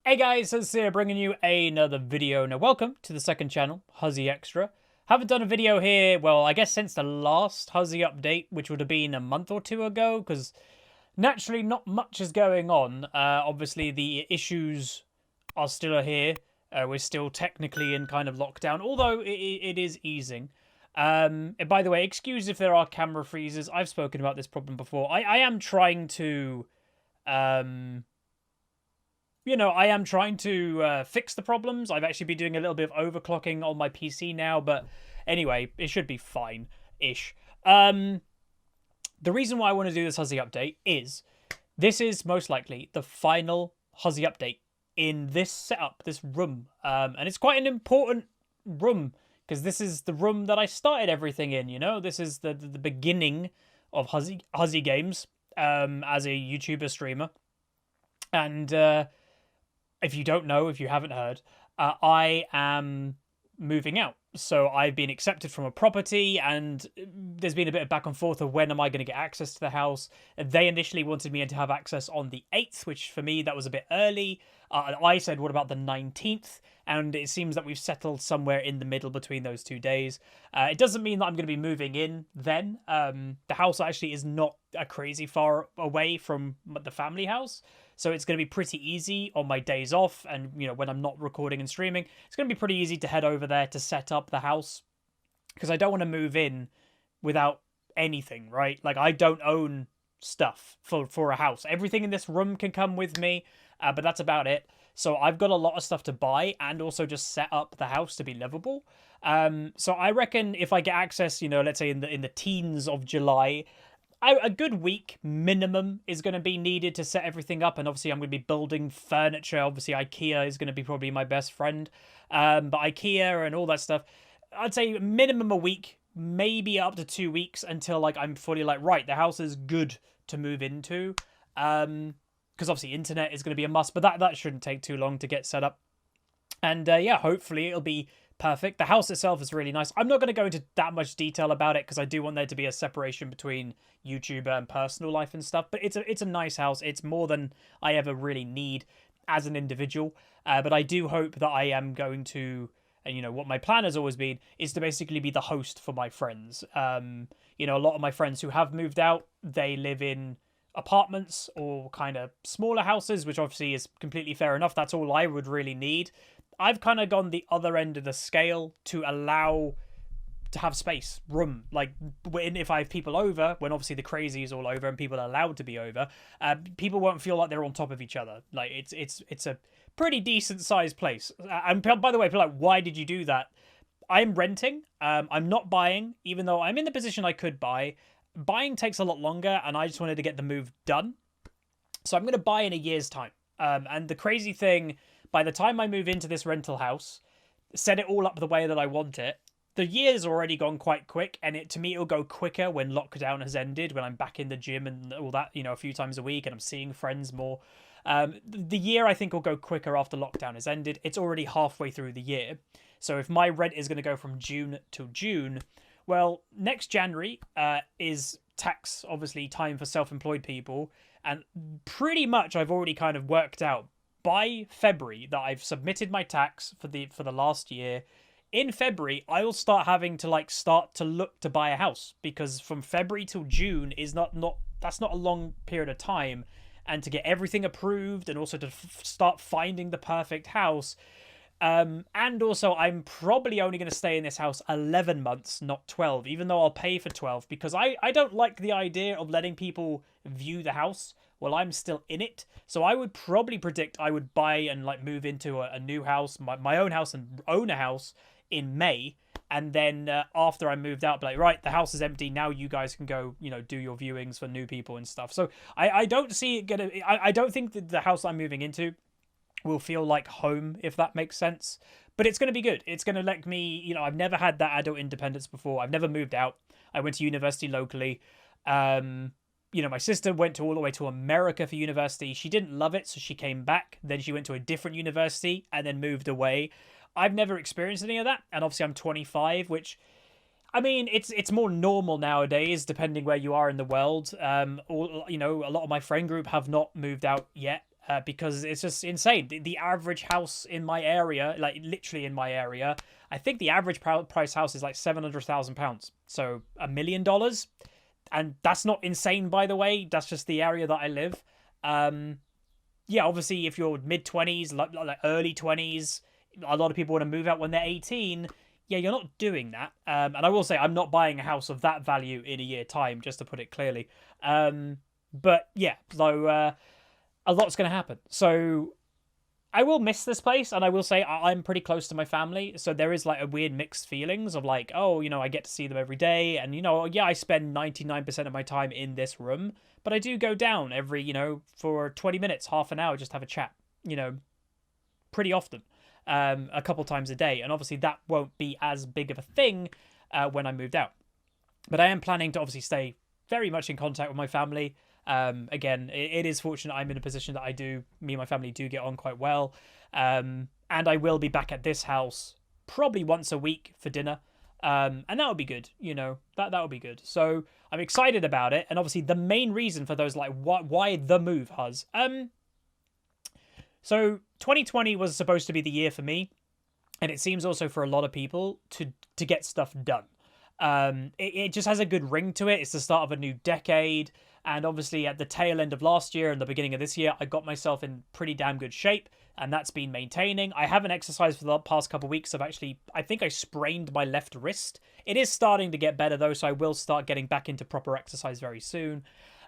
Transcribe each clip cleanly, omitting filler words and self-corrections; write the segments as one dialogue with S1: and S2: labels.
S1: Hey guys, Huzzy here bringing you another video. Now welcome to the second channel, Huzzy Extra. Haven't done a video here, well, I guess since the last Huzzy update, which would have been a month or two ago, because naturally not much is going on. Obviously the issues are still here. We're still technically in kind of lockdown, although it is easing. And by the way, excuse if there are camera freezes. I've spoken about this problem before. I am trying to... I am trying to fix the problems. I've actually been doing a little bit of overclocking on my PC now, but anyway, it should be fine-ish. The reason why I want to do this Huzzy update is this is most likely the final Huzzy update in this setup, this room. And it's quite an important room because this is the room that I started everything in, you know? This is the beginning of Huzzy Games as a YouTuber streamer. And... if you don't know, if you haven't heard, I am moving out. So I've been accepted from a property and there's been a bit of back and forth of when am I going to get access to the house. They initially wanted me to have access on the 8th, which for me, that was a bit early. I said, what about the 19th? And it seems that we've settled somewhere in the middle between those 2 days. It doesn't mean that I'm going to be moving in then. The house actually is not a crazy far away from the family house. So it's going to be pretty easy on my days off and, you know, when I'm not recording and streaming, it's going to be pretty easy to head over there to set up the house because I don't want to move in without anything, right? Like, I don't own stuff for a house. Everything in this room can come with me, but that's about it. So I've got a lot of stuff to buy and also just set up the house to be livable. So I reckon if I get access, you know, let's say in the teens of July, a good week minimum is going to be needed to set everything up, and obviously I'm going to be building furniture. Obviously IKEA is going to be probably my best friend, but IKEA and all that stuff, I'd say minimum a week, maybe up to 2 weeks until like I'm fully like, right, the house is good to move into, because obviously internet is going to be a must, but that shouldn't take too long to get set up. And yeah, hopefully it'll be perfect. The house itself is really nice. I'm not going to go into that much detail about it because I do want there to be a separation between YouTuber and personal life and stuff. But it's a nice house. It's more than I ever really need as an individual. But I do hope that I am going to, and you know, what my plan has always been is to basically be the host for my friends. You know, a lot of my friends who have moved out, they live in apartments or kind of smaller houses, which obviously is completely fair enough. That's all I would really need. I've kind of gone the other end of the scale to allow to have space, room. Like, if I have people over, when obviously the crazy is all over and people are allowed to be over, people won't feel like they're on top of each other. Like, it's a pretty decent sized place. And by the way, people are like, why did you do that? I'm renting. I'm not buying, even though I'm in the position I could buy. Buying takes a lot longer, and I just wanted to get the move done. So I'm going to buy in a year's time. And the crazy thing, by the time I move into this rental house, set it all up the way that I want it, the year's already gone quite quick, and to me it'll go quicker when lockdown has ended, when I'm back in the gym and all that, you know, a few times a week, and I'm seeing friends more. The year, I think, will go quicker after lockdown has ended. It's already halfway through the year. So if my rent is going to go from June to June, well, next January is tax, obviously, time for self-employed people, and pretty much I've already kind of worked out by February that I've submitted my tax for the last year. In February, I will start having to start to look to buy a house, because from February till June is that's not a long period of time, and to get everything approved and also to start finding the perfect house. And also I'm probably only going to stay in this house 11 months, not 12, even though I'll pay for 12, because I don't like the idea of letting people view the house while I'm still in it. So I would probably predict I would buy and move into a new house, my own house, and own a house in May. And then after I moved out, be like, right, the house is empty. Now you guys can go, you know, do your viewings for new people and stuff. So I don't see it I don't think that the house I'm moving into will feel like home, if that makes sense. But it's going to be good. It's going to let me, you know, I've never had that adult independence before. I've never moved out. I went to university locally. You know, my sister went all the way to America for university. She didn't love it, so she came back. Then she went to a different university and then moved away. I've never experienced any of that. And obviously I'm 25, which, I mean, it's more normal nowadays, depending where you are in the world. You know, a lot of my friend group have not moved out yet. because it's just insane. The average house in my area, like literally in my area, I think the average price house is like £700,000. So $1 million. And that's not insane, by the way. That's just the area that I live. Yeah, obviously, if you're mid-20s, like early 20s, a lot of people want to move out when they're 18. Yeah, you're not doing that. And I will say, I'm not buying a house of that value in a year time, just to put it clearly. But yeah, so a lot's going to happen. So I will miss this place, and I will say I'm pretty close to my family, so there is like a weird mixed feelings of like, oh, I get to see them every day, and yeah, I spend 99% of my time in this room, but I do go down every, for 20 minutes, half an hour, just have a chat, pretty often, a couple times a day, and obviously that won't be as big of a thing when I moved out. But I am planning to obviously stay very much in contact with my family. Again, it is fortunate I'm in a position that me and my family do get on quite well. And I will be back at this house probably once a week for dinner. And that would be good, that would be good. So I'm excited about it. And obviously the main reason for those, like, why the move, Huz? So 2020 was supposed to be the year for me. And it seems also for a lot of people to get stuff done. It just has a good ring to it. It's the start of a new decade. And obviously at the tail end of last year and the beginning of this year, I got myself in pretty damn good shape. And that's been maintaining. I haven't exercised for the past couple of weeks. I think I sprained my left wrist. It is starting to get better though, so I will start getting back into proper exercise very soon.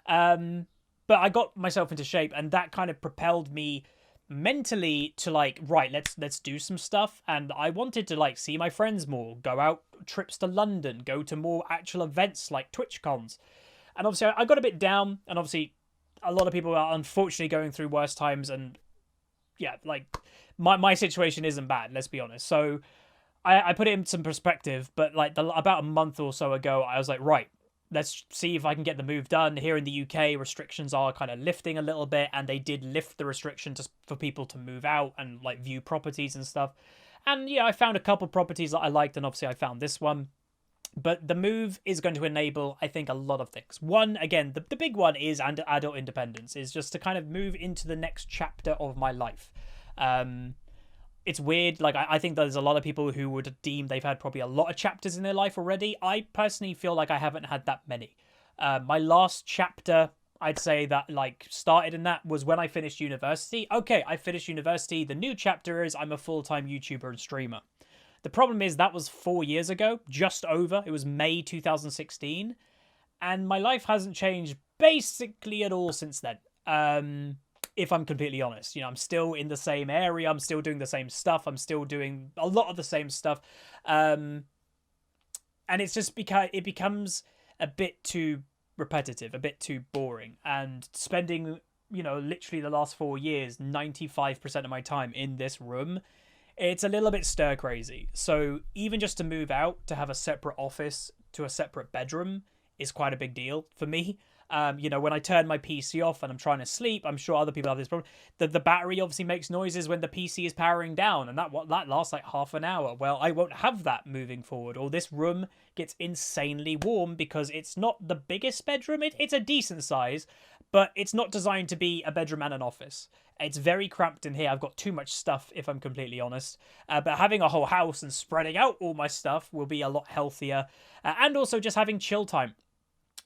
S1: But I got myself into shape, and that kind of propelled me mentally to like, right, let's do some stuff. And I wanted to like see my friends more, go out trips to London, go to more actual events like Twitch cons. And obviously I got a bit down, and obviously a lot of people are unfortunately going through worse times, and yeah, like my situation isn't bad, let's be honest. So I put it in some perspective, but like about a month or so ago, I was like, right, let's see if I can get the move done. Here in the UK, restrictions are kind of lifting a little bit, and they did lift the restriction for people to move out and like view properties and stuff. And yeah, I found a couple properties that I liked, and obviously I found this one. But the move is going to enable, I think, a lot of things. One, again, the big one is adult independence, is just to kind of move into the next chapter of my life. It's weird. Like, I think there's a lot of people who would deem they've had probably a lot of chapters in their life already. I personally feel like I haven't had that many. My last chapter, I'd say that, like, started in that was when I finished university. Okay, I finished university. The new chapter is I'm a full-time YouTuber and streamer. The problem is that was 4 years ago, just over. It was May 2016. And my life hasn't changed basically at all since then. If I'm completely honest, I'm still in the same area. I'm still doing the same stuff. I'm still doing a lot of the same stuff. And it's just because it becomes a bit too repetitive, a bit too boring. And spending, literally the last 4 years, 95% of my time in this room, it's a little bit stir crazy. So even just to move out, to have a separate office, to a separate bedroom is quite a big deal for me. When I turn my PC off and I'm trying to sleep, I'm sure other people have this problem. The battery obviously makes noises when the PC is powering down, and that lasts like half an hour. Well, I won't have that moving forward. Or this room gets insanely warm because it's not the biggest bedroom. It's a decent size, but it's not designed to be a bedroom and an office. It's very cramped in here. I've got too much stuff, if I'm completely honest. But having a whole house and spreading out all my stuff will be a lot healthier. And also just having chill time.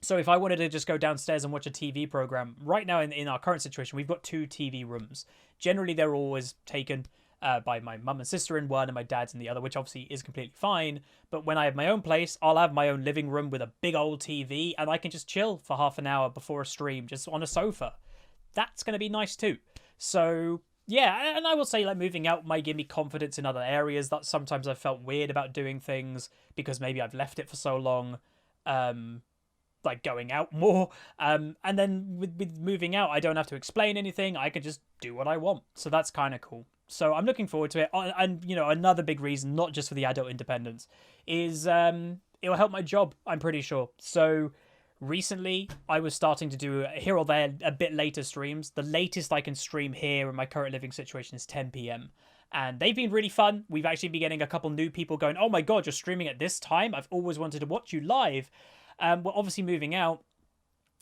S1: So if I wanted to just go downstairs and watch a TV program, right now in our current situation, we've got 2 TV rooms. Generally, they're always taken by my mum and sister in one and my dad's in the other, which obviously is completely fine. But when I have my own place, I'll have my own living room with a big old TV, and I can just chill for half an hour before a stream, just on a sofa. That's going to be nice too. So yeah, and I will say, like, moving out might give me confidence in other areas that sometimes I've felt weird about doing things because maybe I've left it for so long. Like going out more, and then with moving out, I don't have to explain anything. I can just do what I want, so that's kind of cool. So I'm looking forward to it. And another big reason, not just for the adult independence, is it'll help my job, I'm pretty sure. So recently I was starting to do here or there a bit later streams. The latest I can stream here in my current living situation is 10 p.m. and they've been really fun. We've actually been getting a couple new people going, oh my god, you're streaming at this time? I've always wanted to watch you live. Well, obviously moving out,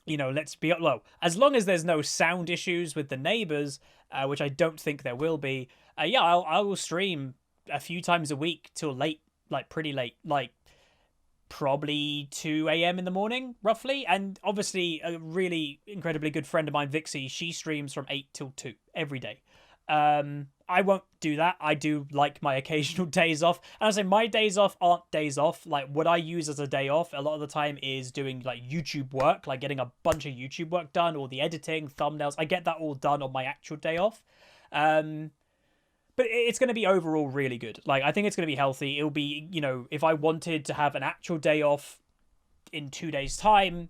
S1: let's be low. As long as there's no sound issues with the neighbors, which I don't think there will be, yeah, I will stream a few times a week till late, like pretty late, like probably 2 a.m. in the morning, roughly. And obviously, a really incredibly good friend of mine, Vixie, she streams from 8 till 2 every day. I won't do that. I do like my occasional days off. And I say my days off aren't days off. Like what I use as a day off a lot of the time is doing like YouTube work, like getting a bunch of YouTube work done, or the editing, thumbnails. I get that all done on my actual day off. But it's going to be overall really good. Like, I think it's going to be healthy. It'll be, if I wanted to have an actual day off in 2 days' time,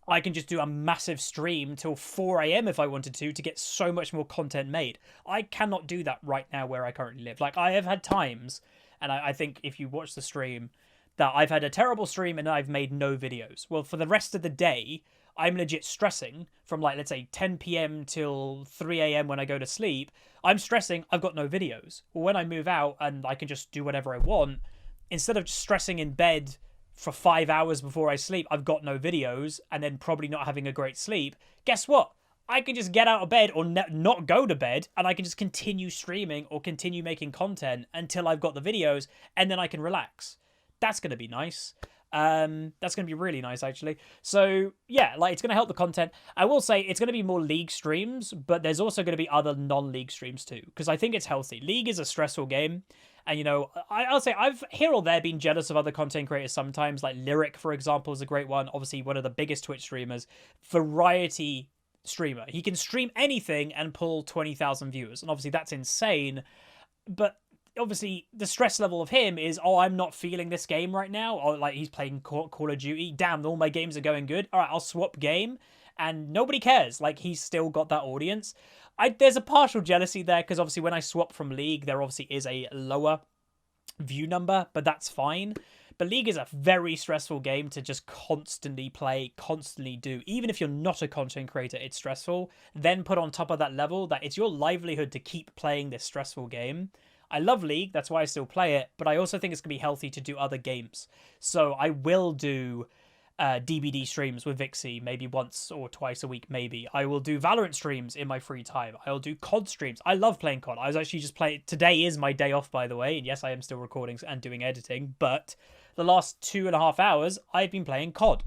S1: I can just do a massive stream till 4 a.m. if I wanted to get so much more content made. I cannot do that right now where I currently live. Like, I have had times, and I think if you watch the stream, that I've had a terrible stream and I've made no videos. Well, for the rest of the day, I'm legit stressing from like, let's say 10 p.m. till 3 a.m. when I go to sleep. I'm stressing I've got no videos. Well, when I move out and I can just do whatever I want, instead of just stressing in bed for 5 hours before I sleep, I've got no videos and then probably not having a great sleep. Guess what? I can just get out of bed or not go to bed and I can just continue streaming or continue making content until I've got the videos and then I can relax. That's going to be nice. That's going to be really nice, actually. So, yeah, like, it's going to help the content. I will say it's going to be more League streams, but there's also going to be other non-League streams, too, because I think it's healthy. League is a stressful game, and, I'll say I've here or there been jealous of other content creators sometimes, like Lyric, for example, is a great one. Obviously, one of the biggest Twitch streamers. Variety streamer. He can stream anything and pull 20,000 viewers, and obviously that's insane, but obviously the stress level of him is, I'm not feeling this game right now, or like he's playing Call of Duty, damn, all my games are going good, all right, I'll swap game, and nobody cares. Like, he's still got that audience. There's a partial jealousy there, because obviously when I swap from League, there obviously is a lower view number, but that's fine. But League is a very stressful game to just constantly play, constantly do. Even if you're not a content creator, it's stressful. Then put on top of that level that it's your livelihood to keep playing this stressful game. I love League, that's why I still play it, but I also think it's going to be healthy to do other games. So I will do DBD streams with Vixie, maybe once or twice a week, maybe. I will do Valorant streams in my free time. I'll do COD streams. I love playing COD. I was actually just playing... Today is my day off, by the way, and yes, I am still recording and doing editing, but the last 2.5 hours, I've been playing COD.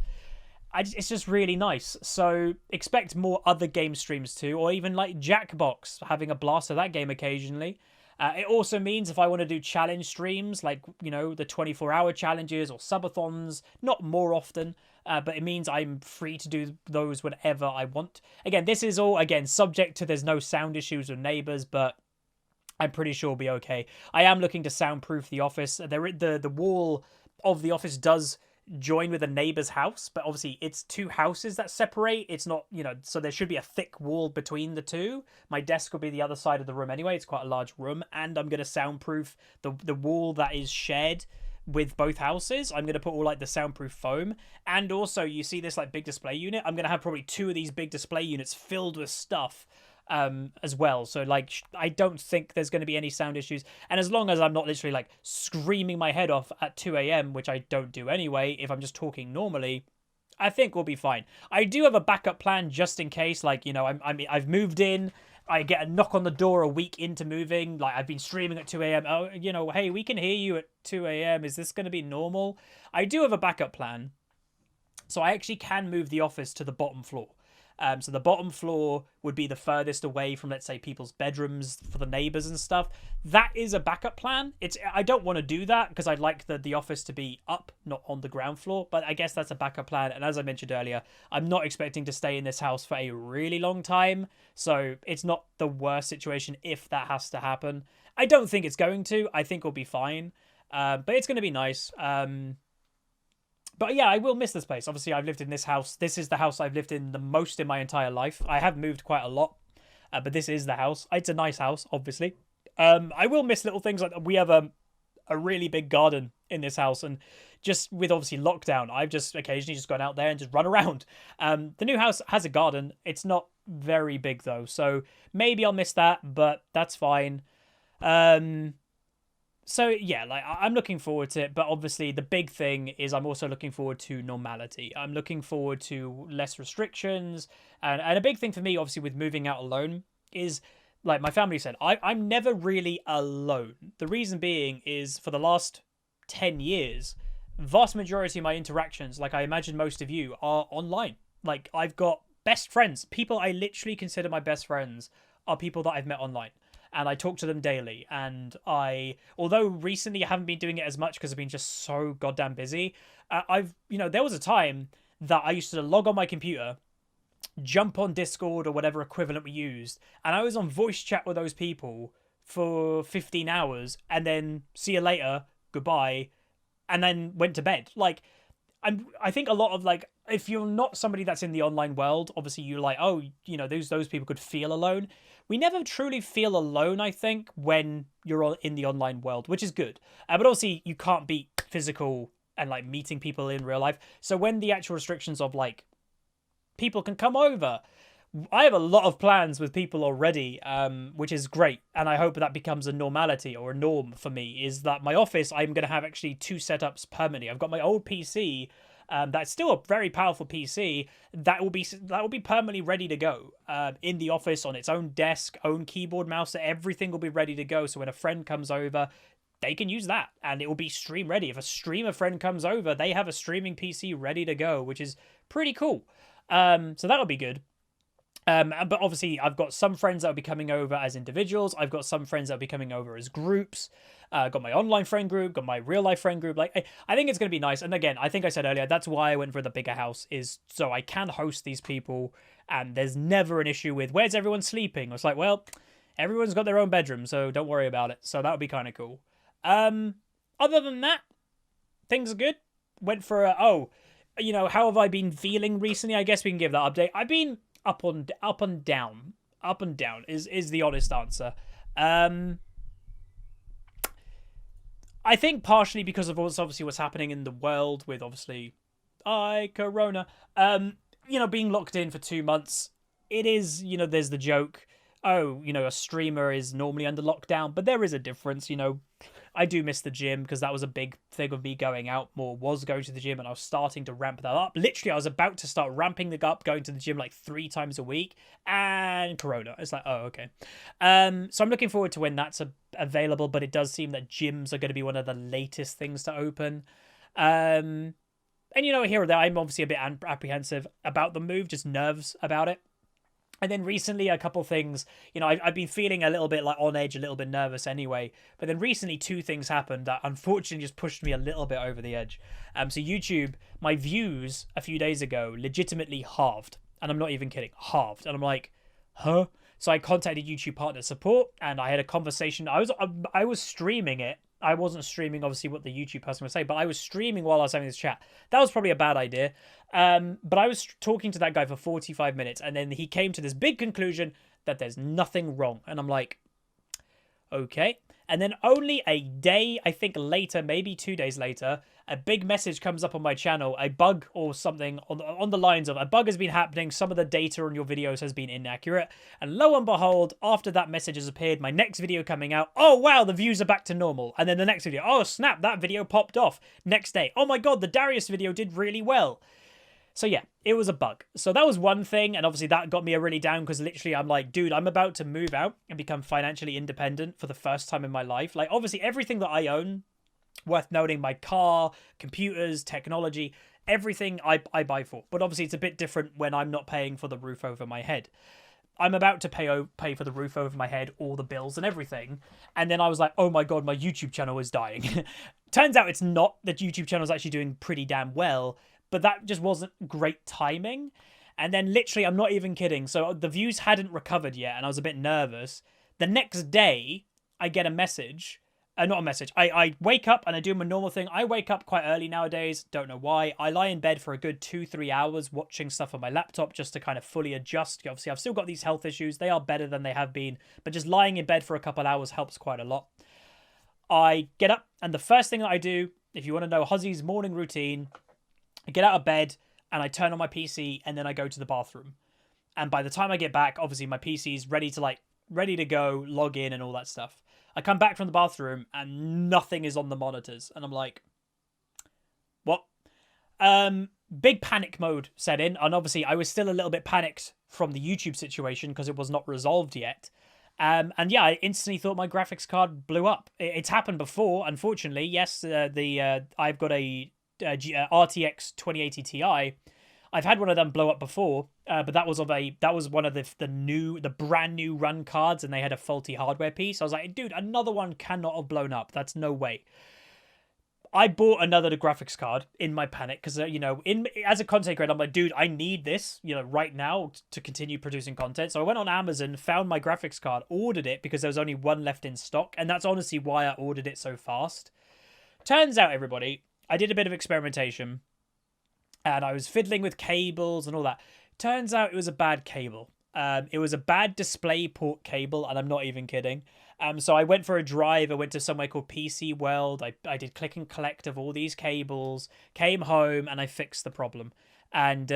S1: It's just really nice. So expect more other game streams too, or even like Jackbox, having a blast of that game occasionally. It also means if I want to do challenge streams, like, the 24-hour challenges or subathons, not more often, but it means I'm free to do those whenever I want. Again, this is all, subject to there's no sound issues with neighbors, but I'm pretty sure it'll be okay. I am looking to soundproof the office. The wall of the office does join with a neighbor's house, but obviously it's two houses that separate. It's not, so there should be a thick wall between the two. My desk will be the other side of the room anyway. It's quite a large room, and I'm going to soundproof the wall that is shared with both houses. I'm going to put all like the soundproof foam, and also you see this like big display unit. I'm going to have probably 2 of these big display units filled with stuff as well. So like, I don't think there's going to be any sound issues, and as long as I'm not literally like screaming my head off at 2 a.m, which I don't do anyway, if I'm just talking normally, I think we'll be fine. I do have a backup plan just in case, like, I've moved in, I get a knock on the door a week into moving, like I've been streaming at 2 a.m. Oh, hey, we can hear you at 2 a.m. Is this going to be normal? I do have a backup plan. So I actually can move the office to the bottom floor. So the bottom floor would be the furthest away from, let's say, people's bedrooms for the neighbors and stuff. That is a backup plan. I don't want to do that because I'd like the office to be up, not on the ground floor. But I guess that's a backup plan. And as I mentioned earlier, I'm not expecting to stay in this house for a really long time. So it's not the worst situation if that has to happen. I don't think it's going to. I think we'll be fine. But it's going to be nice. But yeah, I will miss this place. Obviously, I've lived in this house. This is the house I've lived in the most in my entire life. I have moved quite a lot, but this is the house. It's a nice house, obviously. I will miss little things like we have a really big garden in this house, and just with obviously lockdown, I've just occasionally just gone out there and just run around. The new house has a garden. It's not very big though, so maybe I'll miss that, but that's fine. So yeah, like I'm looking forward to it, but obviously the big thing is I'm also looking forward to normality. I'm looking forward to less restrictions, and a big thing for me, obviously, with moving out alone is like my family said, I'm never really alone. The reason being is for the last 10 years, vast majority of my interactions, like I imagine most of you, are online. Like I've got best friends, people I literally consider my best friends, are people that I've met online and I talk to them daily. And although recently I haven't been doing it as much because I've been just so goddamn busy, there was a time that I used to log on my computer, jump on Discord or whatever equivalent we used, and I was on voice chat with those people for 15 hours and then see you later, goodbye, and then went to bed. Like, I think a lot of like, if you're not somebody that's in the online world, obviously you're like, oh, those people could feel alone. We never truly feel alone, I think, when you're in the online world, which is good. But obviously you can't beat physical and like meeting people in real life. So when the actual restrictions of like people can come over, I have a lot of plans with people already, which is great, and I hope that becomes a normality or a norm for me. Is that my office? I'm going to have actually two setups permanently. I've got my old PC, that's still a very powerful PC that will be permanently ready to go in the office on its own desk, own keyboard, mouse. Everything will be ready to go. So when a friend comes over, they can use that, and it will be stream ready. If a streamer friend comes over, they have a streaming PC ready to go, which is pretty cool. So that'll be good. But obviously, I've got some friends that will be coming over as individuals. I've got some friends that will be coming over as groups. Got my online friend group, got my real life friend group. Like, I think it's going to be nice. And again, I think I said earlier, that's why I went for the bigger house, is so I can host these people. And there's never an issue with where's everyone sleeping. It's like, well, everyone's got their own bedroom, so don't worry about it. So that would be kind of cool. Other than that, things are good. Went for how have I been feeling recently? I guess we can give that update. I've been up and down. Up and down is the honest answer. I think partially because of obviously what's happening in the world with obviously Corona. Being locked in for 2 months. It is, there's the joke. Oh, a streamer is normally under lockdown, but there is a difference, I do miss the gym because that was a big thing of me going out more, was going to the gym, and I was starting to ramp that up. Literally, I was about to start ramping it up, going to the gym like 3 times a week, and Corona. It's like, oh, okay. So I'm looking forward to when that's available, but it does seem that gyms are going to be one of the latest things to open. And here or there, I'm obviously a bit apprehensive about the move, just nerves about it. And then recently, a couple things, I've been feeling a little bit like on edge, a little bit nervous anyway. But then recently, 2 things happened that unfortunately just pushed me a little bit over the edge. So YouTube, my views a few days ago legitimately halved. And I'm not even kidding, halved. And I'm like, huh? So I contacted YouTube Partner Support and I had a conversation. I was streaming it. I wasn't streaming, obviously, what the YouTube person would say, but I was streaming while I was having this chat. That was probably a bad idea. But I was talking to that guy for 45 minutes, and then he came to this big conclusion that there's nothing wrong. And I'm like, okay. And then only a day, I think later, maybe 2 days later, a big message comes up on my channel, a bug or something on the lines of a bug has been happening, some of the data on your videos has been inaccurate, and lo and behold, after that message has appeared, my next video coming out, oh wow, the views are back to normal, and then the next video, oh snap, that video popped off, next day, oh my god, the Darius video did really well. So yeah, it was a bug. So that was one thing, and obviously that got me really down because literally I'm like, dude, I'm about to move out and become financially independent for the first time in my life. Like, obviously everything that I own, worth noting, my car, computers, technology, everything I buy for. But obviously it's a bit different when I'm not paying for the roof over my head. I'm about to pay for the roof over my head, all the bills and everything. And then I was like, oh my god, my YouTube channel is dying. Turns out it's not. The YouTube channel is actually doing pretty damn well. But that just wasn't great timing. And then literally, I'm not even kidding. So the views hadn't recovered yet, and I was a bit nervous. The next day, I get a message. Not a message. I wake up and I do my normal thing. I wake up quite early nowadays. Don't know why. I lie in bed for a good 2-3 hours watching stuff on my laptop just to kind of fully adjust. Obviously, I've still got these health issues. They are better than they have been. But just lying in bed for a couple hours helps quite a lot. I get up, and the first thing that I do, if you want to know Huzzy's morning routine, I get out of bed and I turn on my PC and then I go to the bathroom. And by the time I get back, obviously my PC's ready to go, log in and all that stuff. I come back from the bathroom and nothing is on the monitors. And I'm like, what? Big panic mode set in. And obviously I was still a little bit panicked from the YouTube situation because it was not resolved yet. And yeah, I instantly thought my graphics card blew up. It's happened before, unfortunately. Yes, I've got a RTX 2080 Ti. I've had one of them blow up before, but that was one of the brand new run cards, and they had a faulty hardware piece. I was like, dude, another one cannot have blown up. That's no way. I bought another graphics card in my panic because as a content creator, I'm like, dude, I need this, right now to continue producing content. So I went on Amazon, found my graphics card, ordered it because there was only one left in stock, and that's honestly why I ordered it so fast. Turns out, everybody, I did a bit of experimentation, and I was fiddling with cables and all that. Turns out it was a bad cable. It was a bad display port cable, and I'm not even kidding. So I went for a drive. I went to somewhere called PC World. I did click and collect of all these cables, came home, and I fixed the problem. And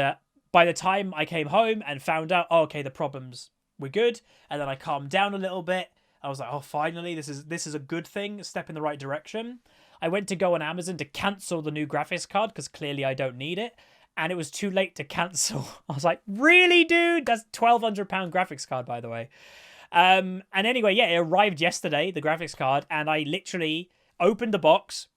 S1: by the time I came home and found out, oh, okay, the problems were good, and then I calmed down a little bit. I was like, oh, finally, this is a good thing, a step in the right direction. I went to go on Amazon to cancel the new graphics card because clearly I don't need it. And it was too late to cancel. I was like, really, dude? That's £1,200 graphics card, by the way. And anyway, yeah, it arrived yesterday, the graphics card, and I literally opened the box,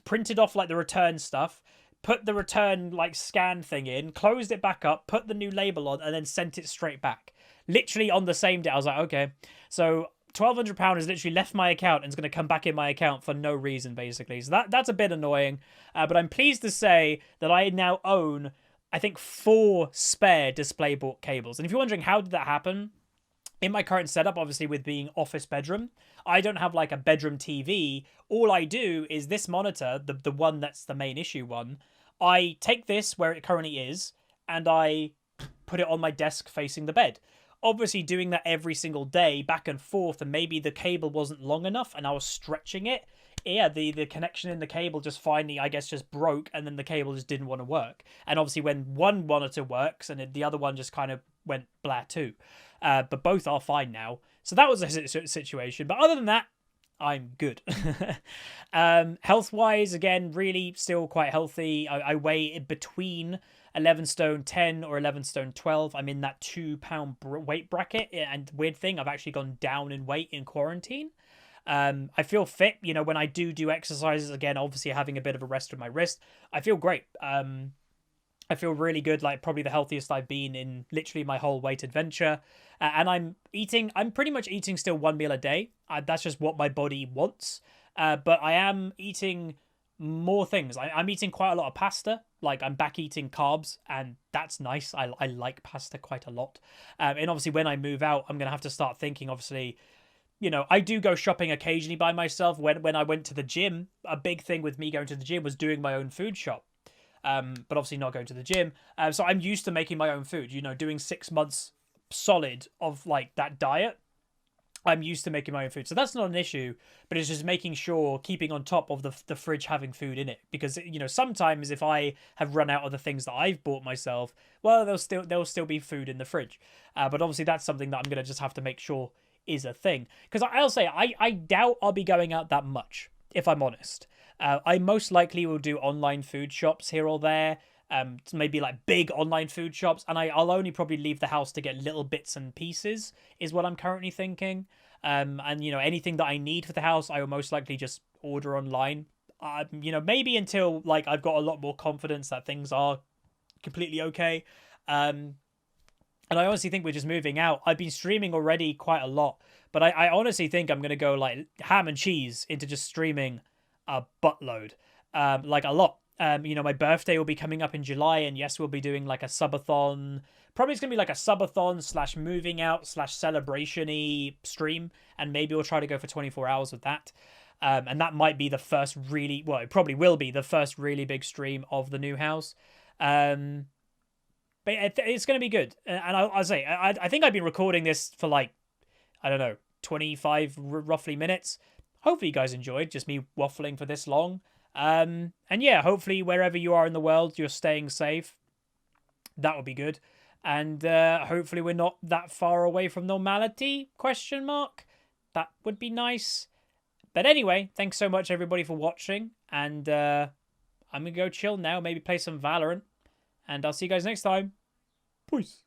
S1: printed off like the return stuff, put the return like scan thing in, closed it back up, put the new label on, and then sent it straight back. Literally on the same day. I was like, okay. So £1,200 has literally left my account and is going to come back in my account for no reason, basically. So that's a bit annoying. But I'm pleased to say that I now own, I think, 4 spare DisplayPort cables. And if you're wondering how did that happen, in my current setup, obviously with being office bedroom, I don't have like a bedroom TV. All I do is this monitor, the one that's the main issue one, I take this where it currently is and I put it on my desk facing the bed. Obviously doing that every single day back and forth, and maybe the cable wasn't long enough and I was stretching it. Yeah, the connection in the cable just finally, I guess, just broke, and then the cable just didn't want to work. And obviously when one monitor works and the other one just kind of went blah too. But both are fine now. So that was a situation. But other than that, I'm good. Health-wise, again, really still quite healthy. I weigh between 11 stone 10 or 11 stone 12. I'm in that 2-pound weight bracket. And weird thing, I've actually gone down in weight in quarantine. I feel fit, when I do exercises, again, obviously having a bit of a rest with my wrist, I feel great. I feel really good, like probably the healthiest I've been in literally my whole weight adventure. And I'm pretty much eating still 1 meal a day. That's just what my body wants. But I am eating more things. I'm eating quite a lot of pasta. Like, I'm back eating carbs, and that's nice. I like pasta quite a lot. And obviously when I move out, I'm going to have to start thinking, obviously, I do go shopping occasionally by myself. When I went to the gym, a big thing with me going to the gym was doing my own food shop. But obviously not going to the gym. So I'm used to making my own food, doing 6 months solid of like that diet. I'm used to making my own food. So that's not an issue, but it's just making sure, keeping on top of the fridge having food in it. Because, sometimes if I have run out of the things that I've bought myself, well, there'll still be food in the fridge. But obviously that's something that I'm going to just have to make sure is a thing. Because I'll say, I doubt I'll be going out that much, if I'm honest. I most likely will do online food shops here or there, maybe like big online food shops, and I'll only probably leave the house to get little bits and pieces, is what I'm currently thinking. And anything that I need for the house, I will most likely just order online. Maybe until like I've got a lot more confidence that things are completely okay. And I honestly think we're just moving out. I've been streaming already quite a lot, but I honestly think I'm gonna go like ham and cheese into just streaming a buttload, like a lot. My birthday will be coming up in July, and yes, we'll be doing like a subathon. Probably it's gonna be like a subathon / moving out / celebration-y stream, and maybe we'll try to go for 24 hours with that. And that might be the first really, well, it probably will be the first really big stream of the new house. But it's going to be good. And I'll say, I think I've been recording this for like, I don't know, 25 roughly minutes. Hopefully you guys enjoyed just me waffling for this long. And yeah, hopefully wherever you are in the world, you're staying safe. That would be good. And hopefully we're not that far away from normality, ? That would be nice. But anyway, thanks so much everybody for watching, and I'm gonna go chill now. Maybe play some Valorant, and I'll see you guys next time. Peace.